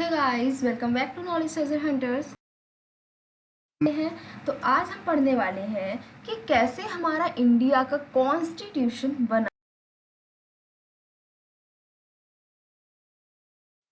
Hey guys, welcome back to knowledge treasure hunters. हैं तो आज हम पढ़ने वाले हैं कि कैसे हमारा इंडिया का कॉन्स्टिट्यूशन बना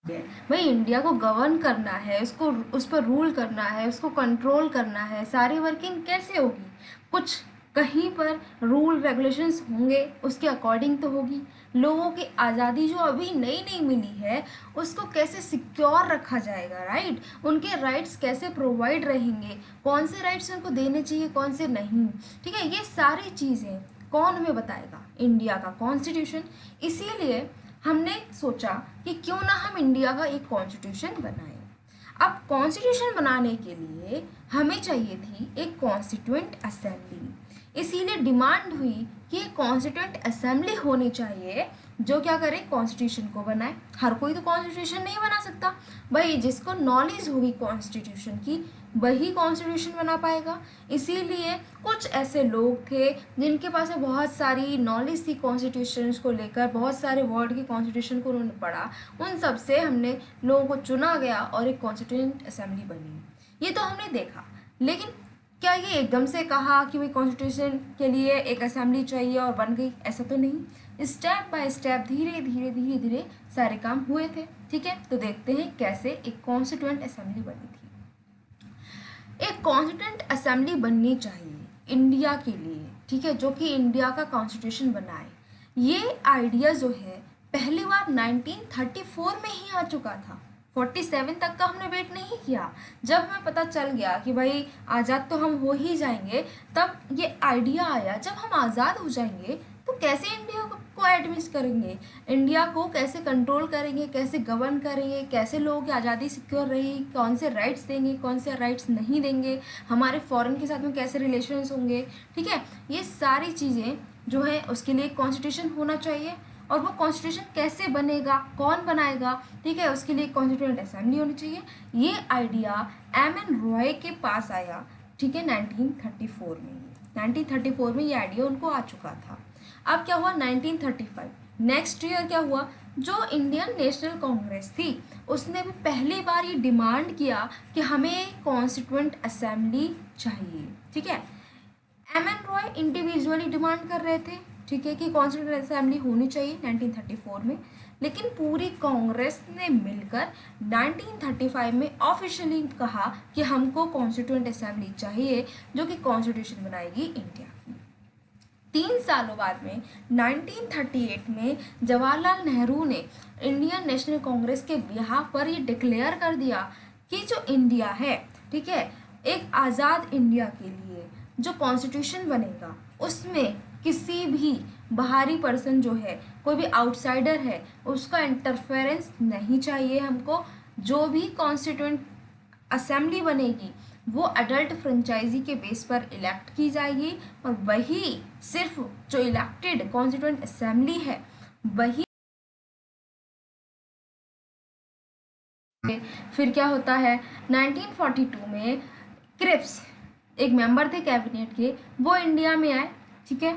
है। भाई इंडिया को गवर्न करना है, उसको उस पर रूल करना है, उसको कंट्रोल करना है। सारी वर्किंग कैसे होगी? कुछ कहीं पर रूल रेगुलेशंस होंगे, उसके अकॉर्डिंग तो होगी। लोगों की आज़ादी जो अभी नई नई मिली है उसको कैसे सिक्योर रखा जाएगा, राइट? उनके राइट्स कैसे प्रोवाइड रहेंगे, कौन से राइट्स उनको देने चाहिए, कौन से नहीं। ठीक है, ये सारी चीज़ें कौन हमें बताएगा? इंडिया का कॉन्स्टिट्यूशन। इसीलिए हमने सोचा कि क्यों ना हम इंडिया का एक कॉन्स्टिट्यूशन बनाएं। अब कॉन्स्टिट्यूशन बनाने के लिए हमें चाहिए थी एक कॉन्स्टिट्यूएंट असेंबली। इसीलिए डिमांड हुई कि एक कॉन्स्टिट्यूएंट असेंबली होनी चाहिए जो क्या करे, कॉन्स्टिट्यूशन को बनाए। हर कोई तो कॉन्स्टिट्यूशन नहीं बना सकता। भाई जिसको नॉलेज होगी कॉन्स्टिट्यूशन की वही कॉन्स्टिट्यूशन बना पाएगा। इसीलिए कुछ ऐसे लोग थे जिनके पास में बहुत सारी नॉलेज थी कॉन्स्टिट्यूशन को लेकर, बहुत सारे वर्ड की कॉन्स्टिट्यूशन को उन्होंने पढ़ा। उन सब से हमने लोगों को चुना गया और एक कॉन्स्टिट्यूएंट असेंबली बनी। ये तो हमने देखा, लेकिन क्या ये एकदम से कहा कि भाई कॉन्स्टिट्यूशन के लिए एक असेंबली चाहिए और बन गई? ऐसा तो नहीं। स्टेप बाय स्टेप, धीरे धीरे धीरे धीरे सारे काम हुए थे। ठीक है, तो देखते हैं कैसे एक कॉन्स्टिट्यूएंट असेंबली बनी थी। एक कॉन्स्टिट्यूएंट असेंबली बननी चाहिए इंडिया के लिए, ठीक है, जो कि इंडिया का कॉन्स्टिट्यूशन बनाए। ये आइडिया जो है पहली बार 1934 में ही आ चुका था। 47 तक का हमने वेट नहीं किया। जब हमें पता चल गया कि भाई आज़ाद तो हम हो ही जाएंगे, तब ये आइडिया आया जब हम आज़ाद हो जाएंगे तो कैसे इंडिया को एडमिट करेंगे, इंडिया को कैसे कंट्रोल करेंगे, कैसे गवर्न करेंगे, कैसे लोगों की आज़ादी सिक्योर रहेगी, कौन से राइट्स देंगे, कौन से राइट्स नहीं देंगे, हमारे फॉरेन के साथ में कैसे रिलेशंस होंगे। ठीक है, ये सारी चीज़ें जो है उसके लिए कॉन्स्टिट्यूशन होना चाहिए। और वो कॉन्स्टिट्यूशन कैसे बनेगा, कौन बनाएगा? ठीक है, उसके लिए कॉन्स्टिट्यूएंट असेंबली होनी चाहिए। ये आइडिया एम एन रॉय के पास आया, ठीक है, 1934 में। 1934 में ये आइडिया उनको आ चुका था। अब क्या हुआ 1935, नेक्स्ट ईयर क्या हुआ, जो इंडियन नेशनल कांग्रेस थी उसने भी पहली बार ये डिमांड किया कि हमें कॉन्स्टिट्यूएंट असेंबली चाहिए। ठीक है, M N Roy individually demand कर रहे थे, ठीक है, कि कॉन्स्टिट्यूएंट असेंबली होनी चाहिए 1934 में। लेकिन पूरी कांग्रेस ने मिलकर 1935 में ऑफिशियली कहा कि हमको कॉन्स्टिट्यूएंट असेंबली चाहिए जो कि कॉन्स्टिट्यूशन बनाएगी इंडिया की। 3 सालों बाद में 1938 में जवाहरलाल नेहरू ने इंडियन नेशनल कांग्रेस के बिहाफ पर ये डिक्लेयर कर दिया कि जो इंडिया है, ठीक है, एक आज़ाद इंडिया के लिए जो कॉन्स्टिट्यूशन बनेगा उसमें किसी भी बाहरी पर्सन जो है, कोई भी आउटसाइडर है, उसका इंटरफेरेंस नहीं चाहिए हमको। जो भी कॉन्स्टिट्यूएंट असेंबली बनेगी वो अडल्ट फ्रेंचाइजी के बेस पर इलेक्ट की जाएगी और वही सिर्फ जो इलेक्टेड कॉन्स्टिट्यूएंट असेंबली है वही। फिर क्या होता है 1942 में क्रिप्स एक मेंबर थे कैबिनेट के, वो इंडिया में आए। ठीक है,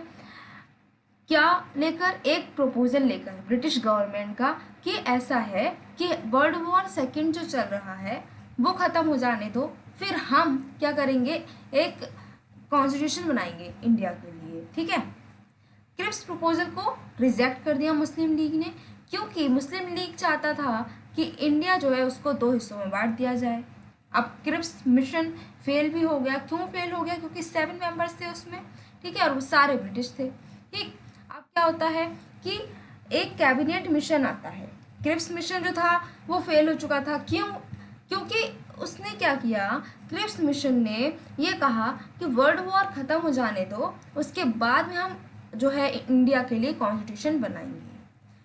क्या लेकर, एक प्रपोजल लेकर ब्रिटिश गवर्नमेंट का कि ऐसा है कि वर्ल्ड वॉर सेकेंड जो चल रहा है वो ख़त्म हो जाने दो, फिर हम क्या करेंगे, एक कॉन्स्टिट्यूशन बनाएंगे इंडिया के लिए। ठीक है, क्रिप्स प्रपोजल को रिजेक्ट कर दिया मुस्लिम लीग ने, क्योंकि मुस्लिम लीग चाहता था कि इंडिया जो है उसको 2 हिस्सों में बांट दिया जाए। अब क्रिप्स मिशन फेल भी हो गया। क्यों फेल हो गया? क्योंकि 7 मेंबर्स थे उसमें, ठीक है, और वो सारे ब्रिटिश थे। ठीक, अब क्या होता है कि एक कैबिनेट मिशन आता है। क्रिप्स मिशन जो था वो फेल हो चुका था। क्यों? क्योंकि उसने क्या किया, क्रिप्स मिशन ने ये कहा कि वर्ल्ड वॉर ख़त्म हो जाने दो, उसके बाद में हम जो है इंडिया के लिए कॉन्स्टिट्यूशन बनाएंगे।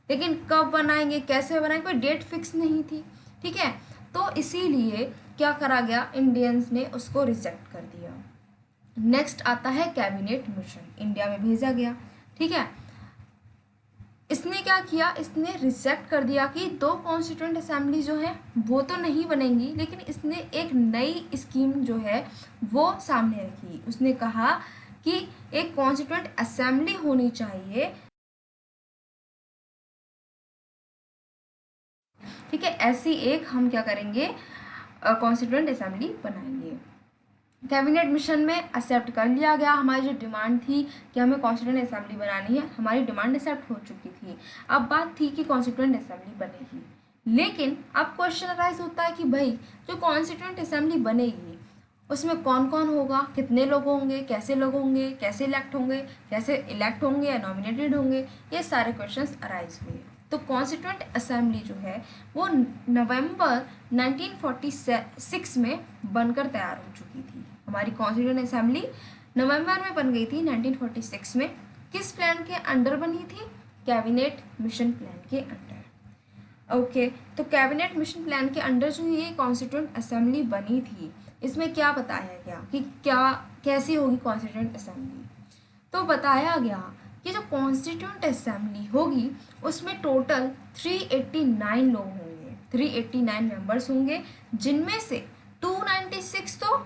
लेकिन कब बनाएंगे, कैसे बनाएंगे, कोई डेट फिक्स नहीं थी। ठीक है, तो इसीलिए क्या करा गया, इंडियंस ने उसको रिजेक्ट कर दिया। नेक्स्ट आता है कैबिनेट मिशन, इंडिया में भेजा गया। ठीक है, इसने क्या किया, इसने रिजेक्ट कर दिया कि 2 कॉन्स्टिट्यूएंट असेंबली जो है वो तो नहीं बनेंगी, लेकिन इसने एक नई स्कीम जो है वो सामने रखी। उसने कहा कि एक कॉन्स्टिट्यूएंट असेंबली होनी चाहिए ठीक है, ऐसी एक हम क्या करेंगे, कॉन्स्टिट्यूएंट असेंबली बनाएंगे। कैबिनेट मिशन में एक्सेप्ट कर लिया गया, हमारी जो डिमांड थी कि हमें कॉन्स्टिट्यूएंट असेंबली बनानी है, हमारी डिमांड एक्सेप्ट हो चुकी थी। अब बात थी कि कॉन्स्टिट्यूएंट असेंबली बनेगी, लेकिन अब क्वेश्चन अराइज होता है कि भाई जो कॉन्स्टिट्यूएंट असेंबली बनेगी उसमें कौन कौन होगा, कितने लोग होंगे, कैसे लोग होंगे, कैसे इलेक्ट होंगे या नॉमिनेटेड होंगे, ये सारे क्वेश्चंस अराइज हुए। तो कॉन्स्टिट्यूएंट असेंबली जो है वो नवंबर 1946 में बनकर तैयार हो चुकी थी। हमारी कॉन्स्टिट्यूएंट असेंबली नवंबर में बन गई थी 1946 में। किस प्लान के अंडर बनी थी? कैबिनेट मिशन प्लान के अंडर। ओके, तो कैबिनेट मिशन प्लान के अंडर जो ये कॉन्स्टिट्यूएंट असेंबली बनी थी, इसमें क्या बताया गया कि कैसी होगी कॉन्स्टिट्यूएंट असेंबली। तो बताया गया कि जो कॉन्स्टिट्यूएंट असेंबली होगी उसमें टोटल 389 लोग होंगे, 389 मेंबर्स होंगे, जिनमें से 296 तो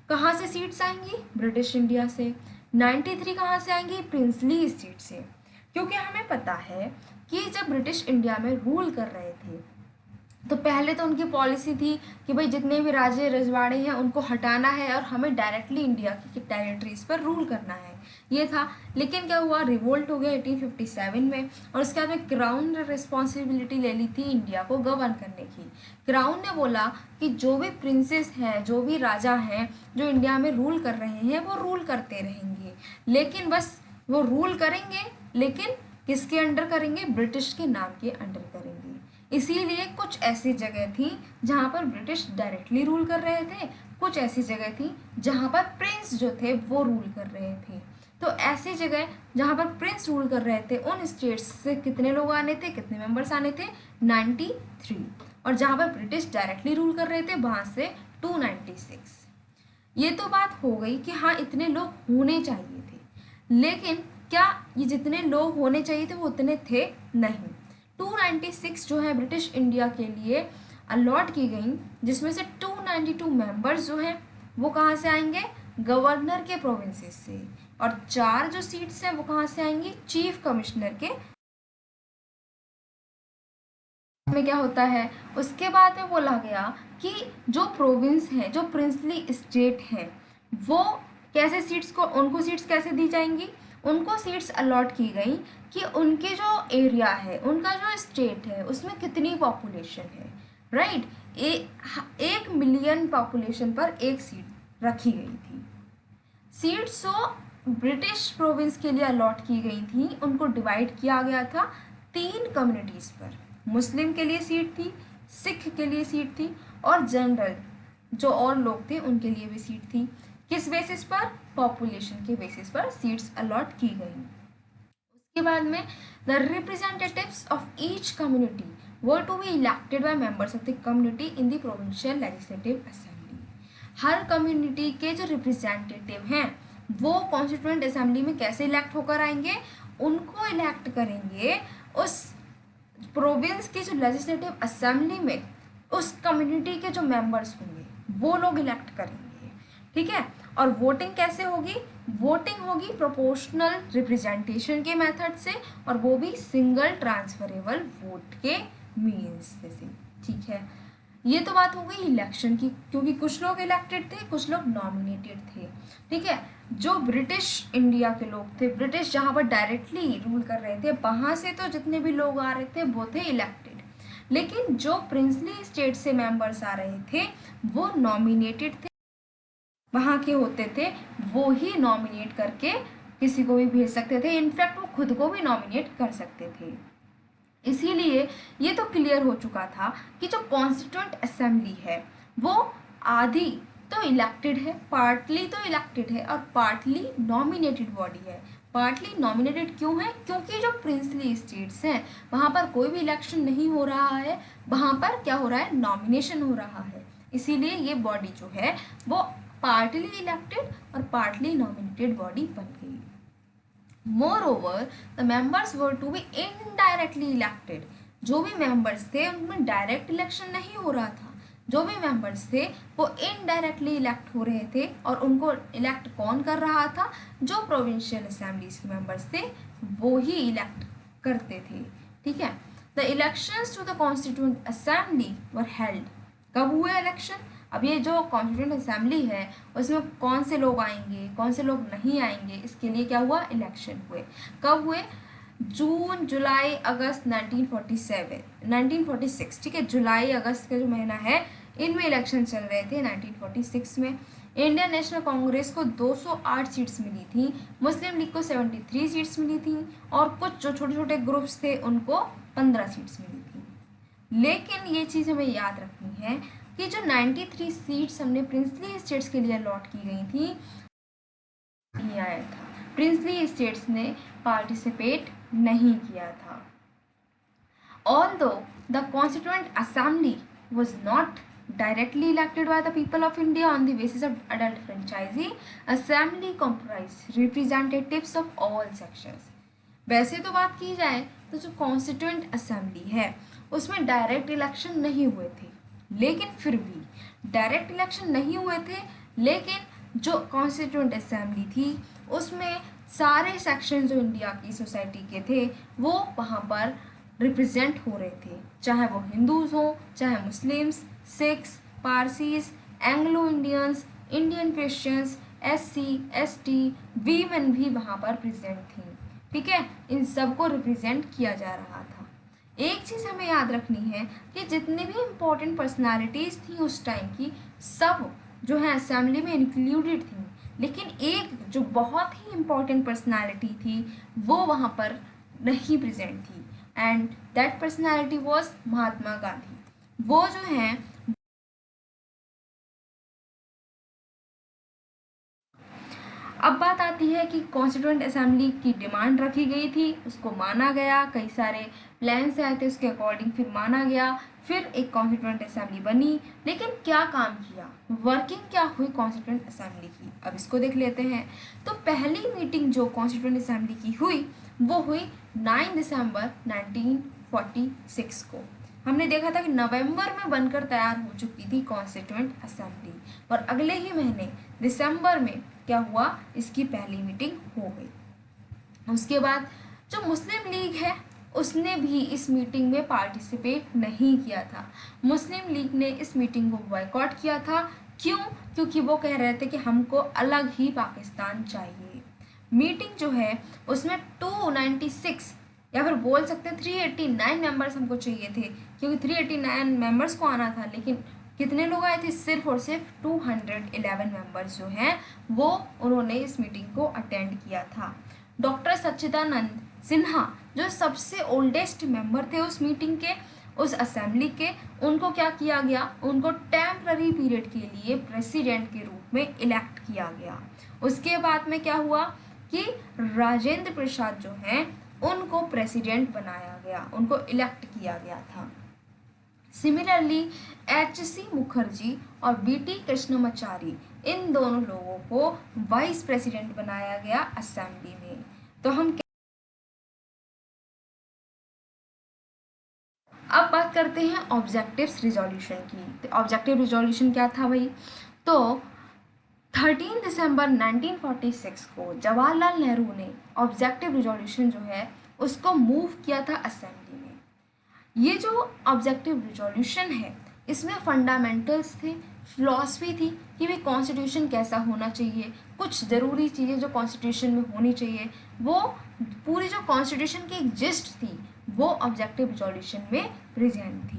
कहाँ से सीट्स आएंगी? ब्रिटिश इंडिया से। 93 कहाँ से आएंगी? प्रिंसली स्टेट से। क्योंकि हमें पता है कि जब ब्रिटिश इंडिया में रूल कर रहे थे तो पहले तो उनकी पॉलिसी थी कि भाई जितने भी राज्य रजवाड़े हैं उनको हटाना है और हमें डायरेक्टली इंडिया की टेरिटरीज पर रूल करना है, ये था। लेकिन क्या हुआ, रिवोल्ट हो गया 1857 में, और उसके बाद में क्राउन ने रिस्पॉन्सिबिलिटी ले ली थी इंडिया को गवर्न करने की। क्राउन ने बोला कि जो भी प्रिंसेस हैं, जो भी राजा हैं जो इंडिया में रूल कर रहे हैं वो रूल करते रहेंगे, लेकिन बस वो रूल करेंगे, लेकिन किसके अंडर करेंगे? ब्रिटिश के नाम के अंडर करेंगे। इसीलिए कुछ ऐसी जगह थी जहाँ पर ब्रिटिश डायरेक्टली रूल कर रहे थे, कुछ ऐसी जगह थी जहाँ पर प्रिंस जो थे वो रूल कर रहे थे। तो ऐसी जगह जहाँ पर प्रिंस रूल कर रहे थे उन स्टेट्स से कितने लोग आने थे, कितने मेंबर्स आने थे? 93। और जहाँ पर ब्रिटिश डायरेक्टली रूल कर रहे थे वहाँ से 296। ये तो बात हो गई कि हाँ इतने लोग होने चाहिए थे, लेकिन क्या ये जितने लोग होने चाहिए थे वो उतने थे? नहीं। 296 जो है ब्रिटिश इंडिया के लिए अलॉट की गई, जिसमें से 292 मेंबर्स जो हैं वो कहाँ से आएंगे? गवर्नर के प्रोविंसेस से। और 4 जो सीट्स हैं वो कहाँ से आएंगी? चीफ कमिश्नर के में क्या होता है। उसके बाद में बोला गया कि जो प्रोविंस है, जो प्रिंसली स्टेट है, वो कैसे सीट्स को, उनको सीट्स कैसे दी जाएंगी? उनको सीट्स अलॉट की गई कि उनके जो एरिया है, उनका जो स्टेट है, उसमें कितनी पॉपुलेशन है, राइट? 1 मिलियन पॉपुलेशन पर एक सीट रखी गई थी। सीट्स जो ब्रिटिश प्रोविंस के लिए अलॉट की गई थी उनको डिवाइड किया गया था 3 कम्युनिटीज़ पर। मुस्लिम के लिए सीट थी, सिख के लिए सीट थी, और जनरल जो और लोग थे उनके लिए भी सीट थी। किस बेसिस पर? पॉपुलेशन के बेसिस पर सीट्स अलॉट की गई। उसके बाद में the representatives of each community were to be elected by members of the community in the provincial legislative assembly. हर कम्युनिटी के जो रिप्रेजेंटेटिव हैं वो कॉन्स्टिट्यूएंट असेंबली में कैसे इलेक्ट होकर आएंगे? उनको इलेक्ट करेंगे उस प्रोविंस की जो लेजिस्लेटिव असेंबली में उस कम्युनिटी के जो मेंबर्स होंगे वो लोग इलेक्ट करेंगे, ठीक है। और वोटिंग कैसे होगी? वोटिंग होगी प्रोपोर्शनल रिप्रेजेंटेशन के मेथड से, और वो भी सिंगल ट्रांसफरेबल वोट के मीन्स से, ठीक है। ये तो बात हो गई इलेक्शन की, क्योंकि कुछ लोग इलेक्टेड थे, कुछ लोग नॉमिनेटेड थे, ठीक है। जो ब्रिटिश इंडिया के लोग थे, ब्रिटिश जहाँ पर डायरेक्टली रूल कर रहे थे, वहाँ से तो जितने भी लोग आ रहे थे वो थे इलेक्टेड, लेकिन जो प्रिंसली स्टेट से मेंबर्स आ रहे थे वो नॉमिनेटेड थे, वहाँ के होते थे, वो ही नॉमिनेट करके किसी को भी भेज सकते थे, इनफैक्ट वो खुद को भी नॉमिनेट कर सकते थे। इसीलिए ये तो क्लियर हो चुका था कि जो कॉन्स्टिट्यूएंट असेंबली है वो आधी तो इलेक्टेड है, पार्टली तो इलेक्टेड है, और पार्टली नॉमिनेटेड बॉडी है। पार्टली नॉमिनेटेड क्यों है? क्योंकि जो प्रिंसली स्टेट्स हैं वहाँ पर कोई भी इलेक्शन नहीं हो रहा है, वहाँ पर क्या हो रहा है? नॉमिनेशन हो रहा है। इसीलिए ये बॉडी जो है वो पार्टली इलेक्टेड और पार्टली नॉमिनेटेड बॉडी बन गई। Moreover, the members were to be indirectly elected. जो भी मेंबर्स थे उनमें डायरेक्ट इलेक्शन नहीं हो रहा था, जो भी मेंबर्स थे वो इनडायरेक्टली इलेक्ट हो रहे थे, और उनको इलेक्ट कौन कर रहा था? जो प्रोविंशियल असेंबलीज के मेंबर्स थे वो ही इलेक्ट करते थे, ठीक है। The elections to the constituent assembly were held. कब हुए इलेक्शन? अब ये जो कॉन्स्टिट्यूएंट असेंबली है उसमें कौन से लोग आएंगे, कौन से लोग नहीं आएंगे, इसके लिए क्या हुआ, इलेक्शन हुए। कब हुए? जून, जुलाई, अगस्त 1947, 1946, ठीक है, जुलाई अगस्त का जो महीना है इनमें इलेक्शन चल रहे थे 1946 में। इंडियन नेशनल कांग्रेस को 208 सीट्स मिली थी, मुस्लिम लीग को 73 सीट्स मिली थी और कुछ जो छोटे छोटे ग्रुप्स थे उनको 15 सीट्स मिली थी। लेकिन ये चीज़ हमें याद रखनी है कि जो 93 सीट्स हमने प्रिंसली स्टेट्स के लिए अलॉट की गई थी, नहीं आया था, प्रिंसली स्टेट्स ने पार्टिसिपेट नहीं किया था। Although the Constituent Assembly was not directly elected by the people of India on the basis of adult franchisee, assembly comprised representatives of all sections। वैसे तो बात की जाए तो जो कॉन्स्टिट्यूएंट असेंबली है उसमें डायरेक्ट इलेक्शन नहीं हुए थे, लेकिन फिर भी डायरेक्ट इलेक्शन नहीं हुए थे, लेकिन जो कॉन्स्टिट्यूएंट असेंबली थी उसमें सारे सेक्शन जो इंडिया की सोसाइटी के थे वो वहाँ पर रिप्रेजेंट हो रहे थे, चाहे वो हिंदूज हों, चाहे Muslims, Sikhs, Parsis, Anglo Indians, Indian Christians, SC, ST, women भी वहाँ पर प्रेजेंट थी, ठीक है, इन सबको रिप्रेजेंट किया जा रहा था। एक चीज़ हमें याद रखनी है कि जितनी भी इम्पोर्टेंट पर्सनालिटीज़ थी उस टाइम की, सब जो है असेंबली में इंक्लूडेड थी, लेकिन एक जो बहुत ही इम्पोर्टेंट पर्सनालिटी थी वो वहाँ पर नहीं प्रेजेंट थी, and that personality was Mahatma Gandhi. वो जो हैं अब बात आती है कि कॉन्स्टिट्यूएंट असेंबली की डिमांड रखी गई थी, उसको माना गया, कई सारे प्लान्स आए थे उसके अकॉर्डिंग, फिर माना गया, फिर एक कॉन्स्टिट्यूएंट असेंबली बनी। लेकिन क्या काम किया, वर्किंग क्या हुई कॉन्स्टिट्यूएंट असेंबली की, अब इसको देख लेते हैं। तो पहली मीटिंग जो कॉन्स्टिट्यूएंट असेंबली की हुई वो हुई 9 दिसंबर 1946 को। हमने देखा था कि नवंबर में बनकर तैयार हो चुकी थी कॉन्स्टिट्यूएंट असेंबली, और अगले ही महीने दिसंबर में क्या हुआ, इसकी पहली मीटिंग हो गई। उसके बाद जो मुस्लिम लीग है उसने भी इस मीटिंग में पार्टिसिपेट नहीं किया था। मुस्लिम लीग ने इस मीटिंग को बॉयकॉट किया था। क्यों? क्योंकि वो कह रहे थे कि हमको अलग ही पाकिस्तान चाहिए। मीटिंग जो है उसमें 296 या फिर बोल सकते हैं 389 मेंबर्स हमको चाहिए थे, क्योंकि 389 मेंबर्स को आना था, लेकिन कितने लोग आए थे, सिर्फ और सिर्फ 211 मेंबर्स जो हैं वो उन्होंने इस मीटिंग को अटेंड किया था। डॉक्टर सच्चिदानंद सिन्हा जो सबसे ओल्डेस्ट मेंबर थे उस मीटिंग के, उस असेंबली के, उनको क्या किया गया, उनको टेम्पररी पीरियड के लिए प्रेसिडेंट के रूप में इलेक्ट किया गया। उसके बाद में क्या हुआ कि राजेंद्र प्रसाद जो हैं उनको प्रेसिडेंट बनाया गया, उनको इलेक्ट किया गया था। सिमिलरली HC मुखर्जी और BT कृष्णमाचारी, इन दोनों लोगों को वाइस प्रेसिडेंट बनाया गया असेंबली में। तो हम अब बात करते हैं ऑब्जेक्टिव्स रिजोल्यूशन की। तो ऑब्जेक्टिव रिजोल्यूशन क्या था भाई, तो 13 दिसंबर 1946 को जवाहरलाल नेहरू ने ऑब्जेक्टिव रिजोल्यूशन जो है उसको मूव किया था असेंबली में। ये जो ऑब्जेक्टिव रिजोल्यूशन है इसमें फंडामेंटल्स थे, फिलॉसफी थी कि भाई कॉन्स्टिट्यूशन कैसा होना चाहिए, कुछ ज़रूरी चीज़ें जो कॉन्स्टिट्यूशन में होनी चाहिए, वो पूरी जो कॉन्स्टिट्यूशन की एक जिस्ट थी वो ऑब्जेक्टिव रिजोल्यूशन में प्रेजेंट थी।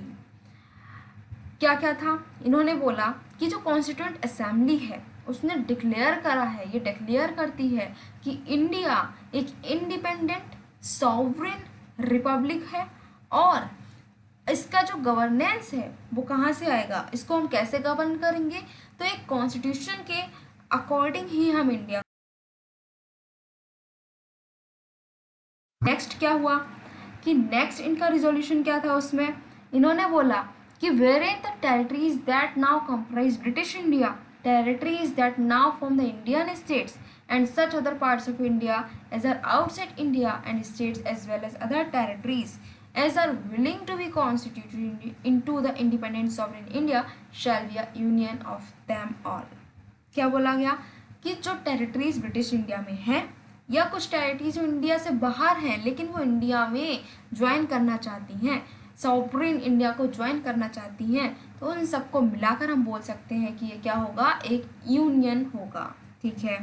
क्या क्या था, इन्होंने बोला कि जो कॉन्स्टिट्यूएंट असेंबली है उसने डिक्लेयर करा है, ये डिक्लेयर करती है कि इंडिया एक इंडिपेंडेंट सॉवरेन रिपब्लिक है, और इसका जो गवर्नेंस है वो कहाँ से आएगा, इसको हम कैसे गवर्न करेंगे, तो एक कॉन्स्टिट्यूशन के अकॉर्डिंग ही हम इंडिया। नेक्स्ट क्या हुआ कि नेक्स्ट इनका रिजोल्यूशन क्या था, उसमें इन्होंने बोला कि were in the territories that now comprise British India, territories that now form the Indian states and such other parts of India as are outside India and states as well as other territories as are willing to be constituted into the independent sovereign India shall be a union of them all। क्या बोला गया कि जो territories British India में हैं या कुछ territories जो इंडिया से बाहर हैं लेकिन वो इंडिया में ज्वाइन करना चाहती हैं, सॉवरेन इंडिया को ज्वाइन करना चाहती हैं, तो उन सबको मिलाकर हम बोल सकते हैं कि ये क्या होगा, एक यूनियन होगा। ठीक है,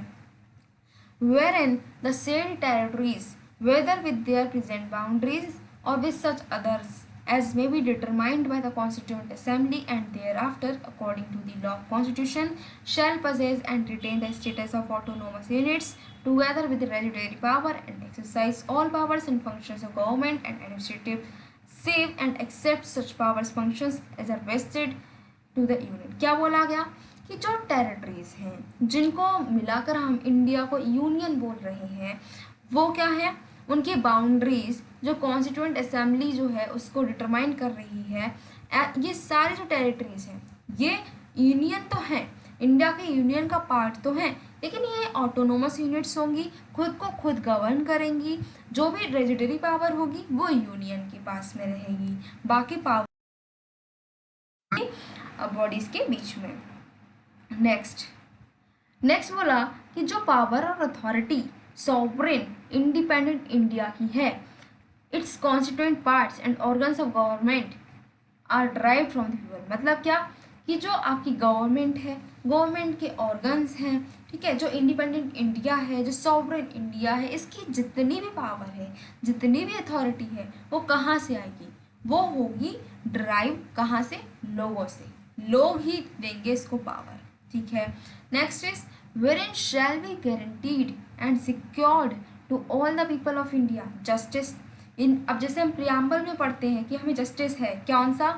wherein the said territories, whether with their present boundaries or with such others as may be determined by the Constituent Assembly and thereafter according to the law of Constitution, shall possess and retain the status of autonomous units together with the regulatory power and exercise all powers and functions of government and administrative, save and except such powers functions as are vested to the union। क्या बोला गया कि जो territories हैं जिनको मिलाकर हम India को यूनियन बोल रहे हैं, वो क्या है, उनकी बाउंड्रीज जो कॉन्स्टिट्यूएंट असेंबली जो है उसको डिटरमाइन कर रही है, ये सारी जो टेरिटरीज हैं ये यूनियन तो हैं, इंडिया के यूनियन का पार्ट तो हैं, लेकिन ये ऑटोनोमस यूनिट्स होंगी, खुद को खुद गवर्न करेंगी, जो भी रेजिडरी पावर होगी वो यूनियन के पास में रहेगी, बाकी पावर बॉडीज के बीच में। नेक्स्ट बोला कि जो पावर और अथॉरिटी सॉवरेन इंडिपेंडेंट इंडिया की है, its constituent parts and organs of government are derived from the people. मतलब क्या कि जो आपकी गवर्नमेंट है, गवर्नमेंट के ऑर्गन्स हैं, ठीक है, जो इंडिपेंडेंट इंडिया है, जो सॉवरेन इंडिया है, इसकी जितनी भी पावर है, जितनी भी अथॉरिटी है, वो कहाँ से आएगी, वो होगी ड्राइव कहाँ से, लोगों से, लोग ही देंगे इसको पावर। ठीक है, next is wherein shall be guaranteed and secured to all the people of India justice in। अब जैसे हम प्रियम्बल में पढ़ते हैं कि हमें जस्टिस है, कौन सा,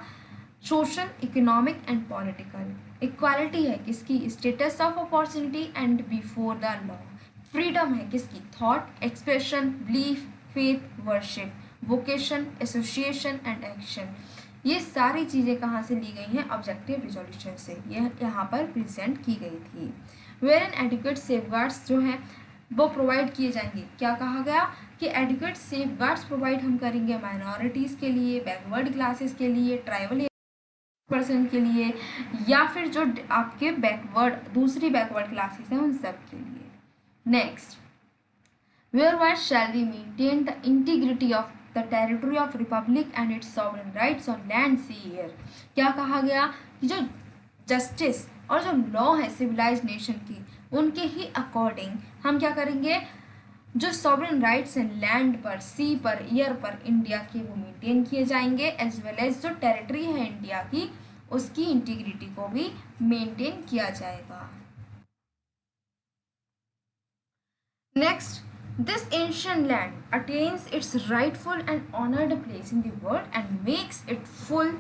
social, economic and political, equality है किसकी, status of opportunity and before the law, freedom है किसकी, thought, expression, belief, faith, worship, vocation, association and action. ये सारी चीज़ें कहाँ से ली गई हैं, ऑब्जेक्टिव रिजोल्यूशन से, यह यहाँ पर प्रेजेंट की गई थी। वेयर एन एडिक्वेट सेफगार्ड्स जो हैं वो प्रोवाइड किए जाएंगे। क्या कहा गया कि एडिक्वेट सेफगार्ड्स प्रोवाइड हम करेंगे माइनॉरिटीज़ के लिए, बैकवर्ड क्लासेस के लिए, ट्राइबल पर्सन के लिए, या फिर जो आपके बैकवर्ड दूसरी बैकवर्ड क्लासेस हैं उन सब के लिए। Next, whereby shall we maintain the integrity of the territory of republic and its sovereign rights on land, sea, air। क्या कहा गया कि जो जस्टिस और जो लॉ है सिविलाइज नेशन की, उनके ही अकॉर्डिंग हम क्या करेंगे, जो सॉवरेन राइट्स हैं लैंड पर, सी पर, एयर पर इंडिया के, वो मेंटेन किए जाएंगे, एज वेल एज जो टेरिटरी है इंडिया की उसकी इंटीग्रिटी को भी मेंटेन किया जाएगा। Next, this ancient land attains its rightful and honored place in the world and makes it full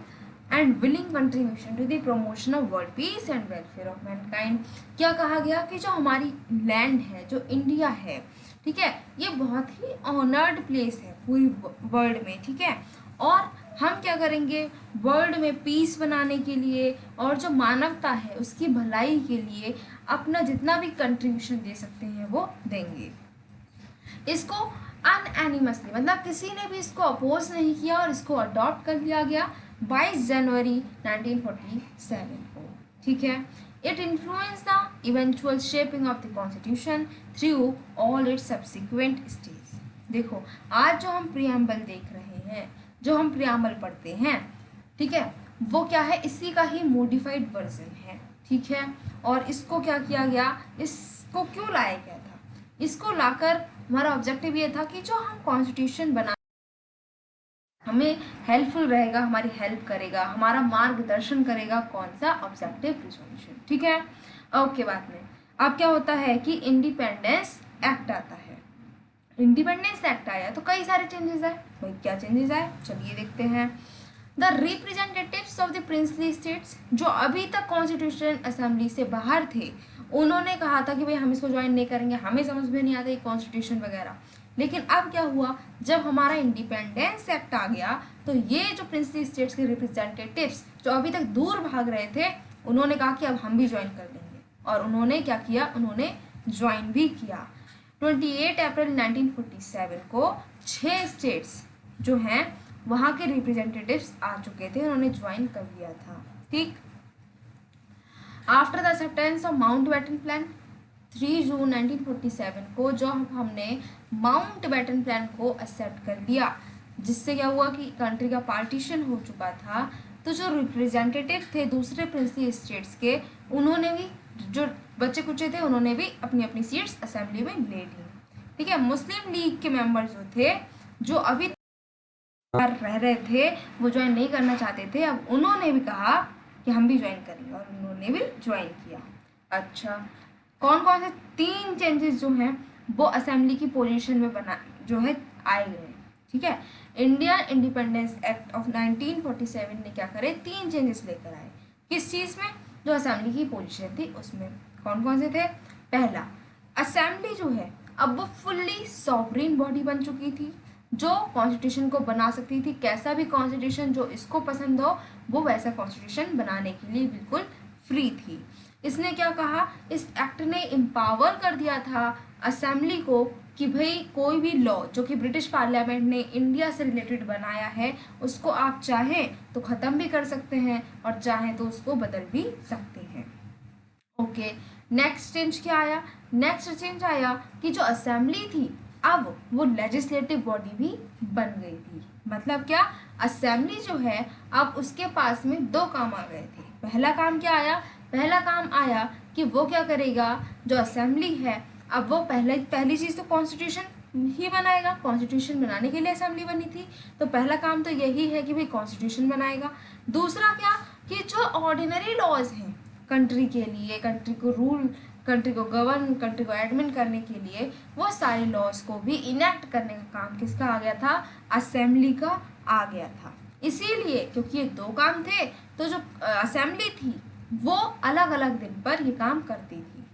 and willing contribution to the promotion of world peace and welfare of mankind। क्या कहा गया कि जो हमारी land है, जो India है, ठीक है, ये बहुत ही ऑनर्ड प्लेस है पूरी वर्ल्ड में, ठीक है, और हम क्या करेंगे, वर्ल्ड में पीस बनाने के लिए और जो मानवता है उसकी भलाई के लिए अपना जितना भी कंट्रीब्यूशन दे सकते हैं वो देंगे। इसको अनएनिमसली, मतलब किसी ने भी इसको अपोज नहीं किया और इसको अडॉप्ट कर लिया गया 22 जनवरी 1947 को। ठीक है, it influence the eventual shaping of the constitution through all it's subsequent stage. देखो, आज जो हम प्रियम्बल देख रहे हैं, जो हम प्रियम्बल पढ़ते हैं, ठीक है, वो क्या है, इसी का ही मॉडिफाइड वर्जन है। ठीक है, और इसको क्या किया गया, इसको क्यों लाया गया था, इसको लाकर हमारा ऑब्जेक्टिव ये था कि जो हम कॉन्स्टिट्यूशन बना हमें हेल्पफुल रहेगा, हमारी हेल्प करेगा, हमारा मार्गदर्शन करेगा, कौन सा, ऑब्जेक्टिव रिजोल्यूशन। ठीक है, ओके, बाद में अब क्या होता है कि इंडिपेंडेंस एक्ट आता है। इंडिपेंडेंस एक्ट आया तो कई सारे चेंजेस आए, भाई क्या चेंजेस आए, चलिए देखते हैं। The representatives of the princely states, जो अभी तक कॉन्स्टिट्यूशन असेंबली से बाहर थे, उन्होंने कहा था कि भाई हम इसको ज्वाइन नहीं करेंगे, हमें समझ में नहीं आता ये कॉन्स्टिट्यूशन वगैरह। लेकिन अब क्या हुआ, जब हमारा इंडिपेंडेंस एक्ट आ गया तो ये जो प्रिंसली स्टेट्स के रिप्रेजेंटेटिव्स जो अभी तक दूर भाग रहे थे, उन्होंने कहा कि अब हम भी ज्वाइन कर लेंगे, और उन्होंने क्या किया, उन्होंने ज्वाइन भी किया। 28 अप्रैल 1947 को 6 स्टेट्स जो हैं वहाँ के रिप्रेजेंटेटिव्स आ चुके थे, उन्होंने ज्वाइन कर लिया था। ठीक, after the acceptance of Mountbatten plan 3 जून 1947 को जब हमने माउंटबेटन प्लान को एक्सेप्ट कर लिया, जिससे क्या हुआ कि कंट्री का पार्टीशन हो चुका था, तो जो रिप्रेजेंटेटिव थे दूसरे प्रिंसली स्टेट्स के, उन्होंने भी, जो बच्चे कुचे थे, उन्होंने भी अपनी अपनी सीट्स असेंबली में ले ली। ठीक है, मुस्लिम लीग के मेंबर जो थे, जो अभी रह रहे थे, वो ज्वाइन नहीं करना चाहते थे, अब उन्होंने भी कहा कि हम भी ज्वाइन करेंगे, और उन्होंने भी ज्वाइन किया। अच्छा, कौन कौन से 3 चेंजेस जो हैं वो असेंबली की पोजीशन में बना जो है आए गए। ठीक है, इंडियन इंडिपेंडेंस एक्ट ऑफ 1947 ने क्या करे, 3 चेंजेस लेकर आए। किस चीज़ में, जो असेंबली की पोजीशन थी उसमें। कौन कौन से थे? पहला, असेंबली जो है अब वो फुल्ली सॉवरेन बॉडी बन चुकी थी, जो कॉन्स्टिट्यूशन को बना सकती थी, कैसा भी कॉन्स्टिट्यूशन जो इसको पसंद हो वो वैसा कॉन्स्टिट्यूशन बनाने के लिए बिल्कुल फ्री थी। इसने क्या कहा, इस एक्ट ने एम्पावर कर दिया था असेंबली को कि भाई कोई भी लॉ जो कि ब्रिटिश पार्लियामेंट ने इंडिया से रिलेटेड बनाया है, उसको आप चाहें तो ख़त्म भी कर सकते हैं और चाहें तो उसको बदल भी सकते हैं। ओके, नेक्स्ट चेंज क्या आया? नेक्स्ट चेंज आया कि जो असेंबली थी अब वो लेजिस्लेटिव बॉडी भी बन गई थी। मतलब क्या, असेंबली जो है अब उसके पास में 2 काम आ गए थे। पहला काम क्या आया? पहला काम आया कि वो क्या करेगा, जो असेंबली है अब वो पहली चीज़ तो कॉन्स्टिट्यूशन ही बनाएगा। कॉन्स्टिट्यूशन बनाने के लिए असेंबली बनी थी, तो पहला काम तो यही है कि भाई कॉन्स्टिट्यूशन बनाएगा। दूसरा क्या, कि जो ऑर्डिनरी लॉज हैं कंट्री के लिए, कंट्री को रूल, कंट्री को गवर्न, कंट्री को एडमिन करने के लिए, वो सारे लॉज को भी इनेक्ट करने का काम किसका आ गया था? असेंबली का आ गया था। इसीलिए क्योंकि ये 2 काम थे, तो जो असेंबली थी वो अलग अलग दिन पर ये काम करती थी।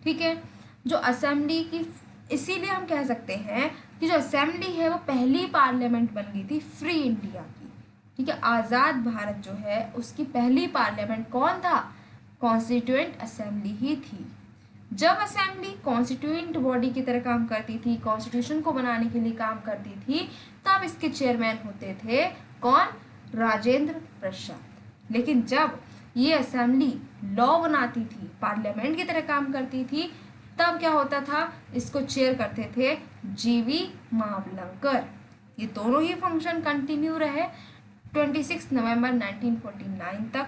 ठीक है, जो असेंबली की, इसीलिए हम कह सकते हैं कि जो असेंबली है वो पहली पार्लियामेंट बन गई थी फ्री इंडिया की। ठीक है, आज़ाद भारत जो है उसकी पहली पार्लियामेंट कौन था? कॉन्स्टिट्यूएंट असेंबली ही थी। जब असेंबली कॉन्स्टिट्यूएंट बॉडी की तरह काम करती थी, कॉन्स्टिट्यूशन को बनाने के लिए काम करती थी, तब इसके चेयरमैन होते थे कौन? राजेंद्र प्रसाद। लेकिन जब ये असेंबली लॉ बनाती थी, पार्लियामेंट की तरह काम करती थी, तब क्या होता था? इसको चेयर करते थे जीवी मावलंकर। ये दोनों ही फंक्शन कंटिन्यू रहे 26 नवंबर 1949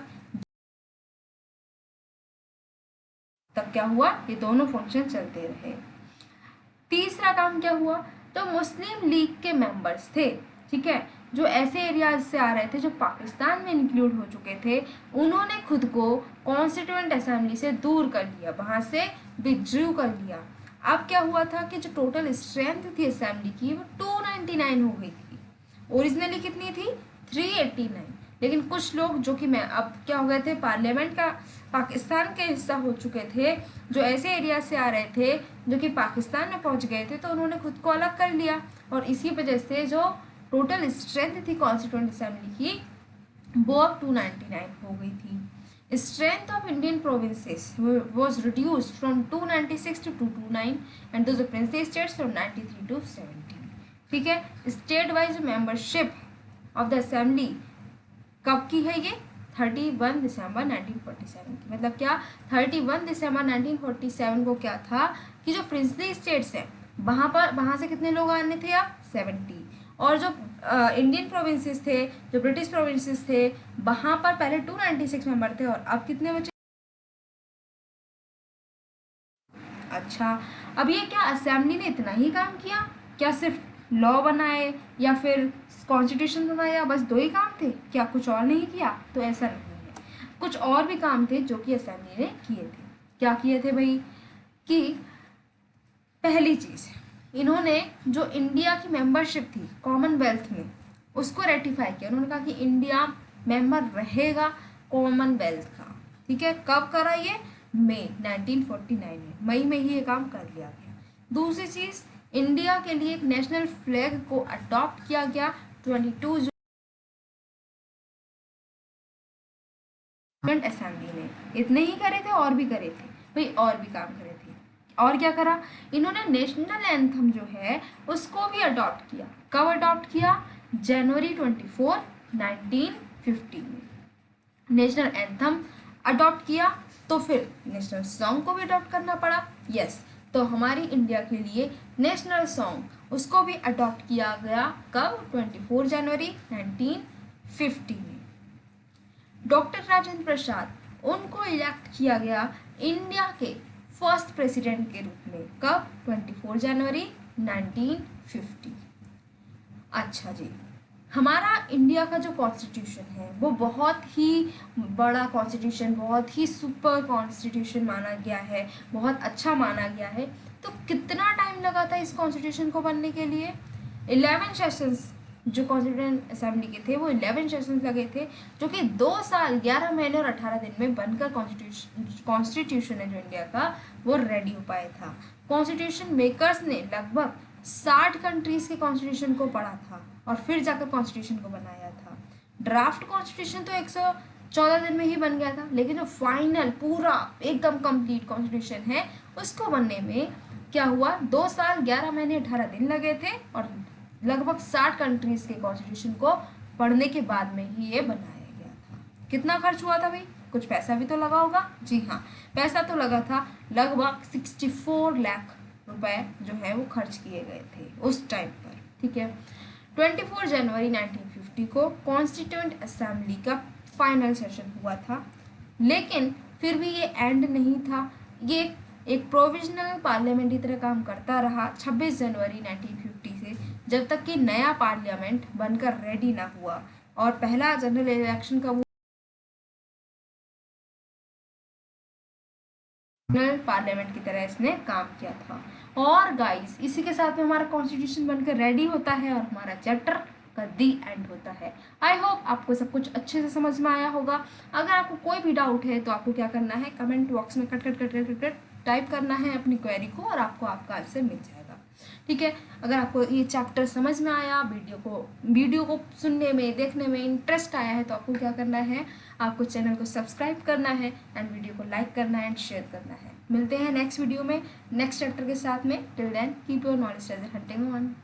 तक क्या हुआ? ये दोनों फंक्शन चलते रहे। तीसरा काम क्या हुआ? तो मुस्लिम लीग के मेंबर्स थे, ठीक है, जो ऐसे एरियाज से आ रहे थे जो पाकिस्तान में इंक्लूड हो चुके थे, उन्होंने खुद को कॉन्स्टिट्यूएंट असेंबली से दूर कर लिया, वहाँ से विथड्रू कर लिया। अब क्या हुआ था कि जो टोटल स्ट्रेंथ थी असेंबली की वो 299 हो गई थी। ओरिजिनली कितनी थी? 389। लेकिन कुछ लोग जो कि मैं अब क्या हो गए थे, पार्लियामेंट का पाकिस्तान के हिस्सा हो चुके थे, जो ऐसे एरिया से आ रहे थे जो कि पाकिस्तान में पहुंच गए थे, तो उन्होंने खुद को अलग कर लिया, और इसी वजह से जो टोटल स्ट्रेंथ थी कॉन्स्टिट्यूएंट असेंबली की वो अब 299 हो गई थी। Strength of Indian provinces was reduced from 296 to 229 and those of princely states from 93 to 17। ठीक है, state wise membership of the assembly कब की है? ये 31 दिसंबर 1947 की। मतलब क्या, 31 दिसंबर 1947 को क्या था कि जो प्रिंसली स्टेट्स हैं वहाँ से कितने लोग आने थे? अब 70। और जो इंडियन प्रोविंसेस थे, जो ब्रिटिश प्रोविंसेस थे, वहाँ पर पहले 296 मेंबर थे और अब कितने बचे? अच्छा, अब ये क्या असेंबली ने इतना ही काम किया? क्या सिर्फ लॉ बनाए या फिर कॉन्स्टिट्यूशन बनाया, बस 2 ही काम थे? क्या कुछ और नहीं किया? तो ऐसा नहीं है, कुछ और भी काम थे जो कि असेंबली ने किए थे। क्या किए थे भाई? कि पहली चीज़, इन्होंने जो इंडिया की मेंबरशिप थी कॉमनवेल्थ में उसको रेटिफाई किया। उन्होंने कहा कि इंडिया मेंबर रहेगा कॉमनवेल्थ का। ठीक है, कब करा ये? मई 1949 में, मई में ही ये काम कर लिया गया। दूसरी चीज़, इंडिया के लिए एक नेशनल फ्लैग को अडॉप्ट किया गया 22 जून असेंबली ने। इतने ही करे थे? और भी करे थे भाई, और भी काम करे थे। और क्या करा इन्होंने? नेशनल एंथम जो है उसको भी अडॉप्ट किया। कब अडॉप्ट किया? जनवरी 24, 1950 में नेशनल एंथम अडॉप्ट किया, तो फिर नेशनल सॉन्ग को भी अडॉप्ट करना पड़ा। यस, तो हमारी इंडिया के लिए नेशनल सॉन्ग उसको भी अडॉप्ट किया गया कब? 24 जनवरी 1950 में। डॉक्टर राजेंद्र प्रसाद उनको इलेक्ट किया गया इंडिया के फर्स्ट प्रेसिडेंट के रूप में कब? 24 जनवरी 1950। अच्छा जी, हमारा इंडिया का जो कॉन्स्टिट्यूशन है वो बहुत ही बड़ा कॉन्स्टिट्यूशन, बहुत ही सुपर कॉन्स्टिट्यूशन माना गया है, बहुत अच्छा माना गया है। तो कितना टाइम लगा था इस कॉन्स्टिट्यूशन को बनने के लिए? 11 सेशंस जो कॉन्स्टिट्यूंट असेंबली के थे वो 11 सेशंस लगे थे, जो कि 2 साल 11 महीने और 18 दिन में बनकर कॉन्स्टिट्यूशन है जो इंडिया का वो रेडी हो पाया था। कॉन्स्टिट्यूशन मेकर्स ने लगभग 60 कंट्रीज के कॉन्स्टिट्यूशन को पढ़ा था और फिर जाकर कॉन्स्टिट्यूशन को बनाया था। ड्राफ्ट कॉन्स्टिट्यूशन तो 114 दिन में ही बन गया था, लेकिन जो फाइनल पूरा एकदम कंप्लीट कॉन्स्टिट्यूशन है उसको बनने में क्या हुआ? 2 साल 11 महीने 18 दिन लगे थे और लगभग 60 कंट्रीज के कॉन्स्टिट्यूशन को पढ़ने के बाद में ही ये बनाया गया था। कितना खर्च हुआ था भाई? कुछ पैसा भी तो लगा होगा। जी हाँ, पैसा तो लगा था, लगभग 64 लाख रुपए जो है वो खर्च किए गए थे उस टाइम पर। ठीक है, 24 जनवरी 1950 को कॉन्स्टिट्यूंट असेंबली का फाइनल सेशन हुआ था, लेकिन फिर भी ये एंड नहीं था। ये एक प्रोविजनल पार्लियामेंट की तरह काम करता रहा 26 जनवरी 1950 से, जब तक कि नया पार्लियामेंट बनकर रेडी ना हुआ और पहला जनरल इलेक्शन का पार्लियामेंट की तरह इसने काम किया था। और गाइस, इसी के साथ में हमारा कॉन्स्टिट्यूशन बनकर रेडी होता है और हमारा चैप्टर का दी एंड होता है। आई होप आपको सब कुछ अच्छे से समझ में आया होगा। अगर आपको कोई भी डाउट है तो आपको क्या करना है, कमेंट बॉक्स में कट टाइप करना है अपनी क्वेरी को और आपको आपका आंसर मिल जाएगा। ठीक है, अगर आपको ये चैप्टर समझ में आया, वीडियो को सुनने में देखने में इंटरेस्ट आया है तो आपको क्या करना है, आपको चैनल को सब्सक्राइब करना है एंड वीडियो को लाइक करना है एंड शेयर करना है। मिलते हैं नेक्स्ट वीडियो में नेक्स्ट चैप्टर के साथ में। Till then keep your knowledge treasure hunting on.